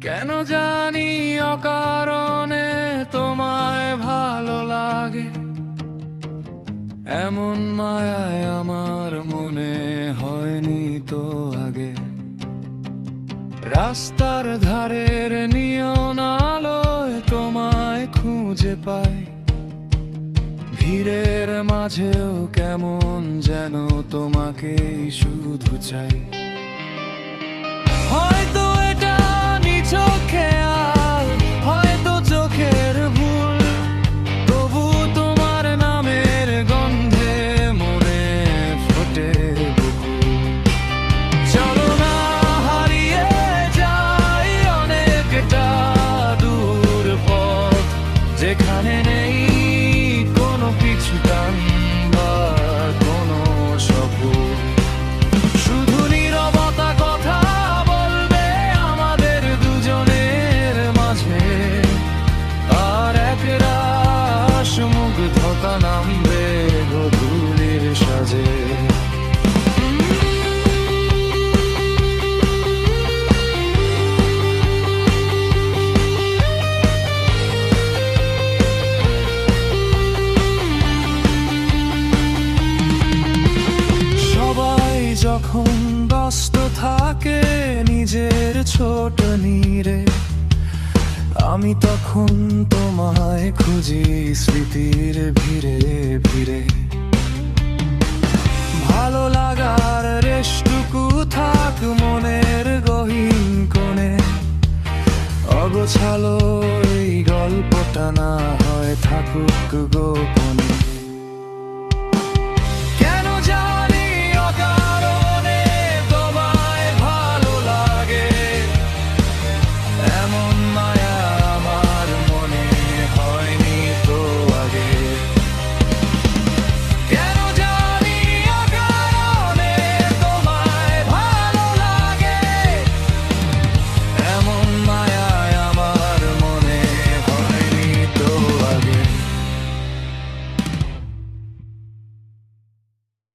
কেন জানি অকারণে তোমায় ভালো লাগে, এমন মায়ায় আমার মনে হয়নি তো আগে। রাস্তার ধারের নিয়ন আলোয় তোমায় খুঁজে পাই, ভিড়ের মাঝেও কেমন যেন তোমাকেই শুধু চাই। হয়তো এটা নিছক খেয়াল, হয়তো চোখের ভুল, তবু তোমার নামের গন্ধে মনে ফোটে বকুল। চলো না হারিয়ে যাই অনেকটা দূর পথ, যেখানে নেই কোনো পিছু টান বা কোনো সফর। শুধু নীরবতা কথা বলবে আমাদের দুজনের মাঝে, আর এক রাশ মুগ্ধতা নামবে গধূলির সাজে। যখন ব্যস্ত থাকে নিজের ছোট নীড়ে, আমি তখন তোমায় খুঁজি স্মৃতির ভিড়ে ভিড়ে। ভালো লাগার রেস্টুরেন্ট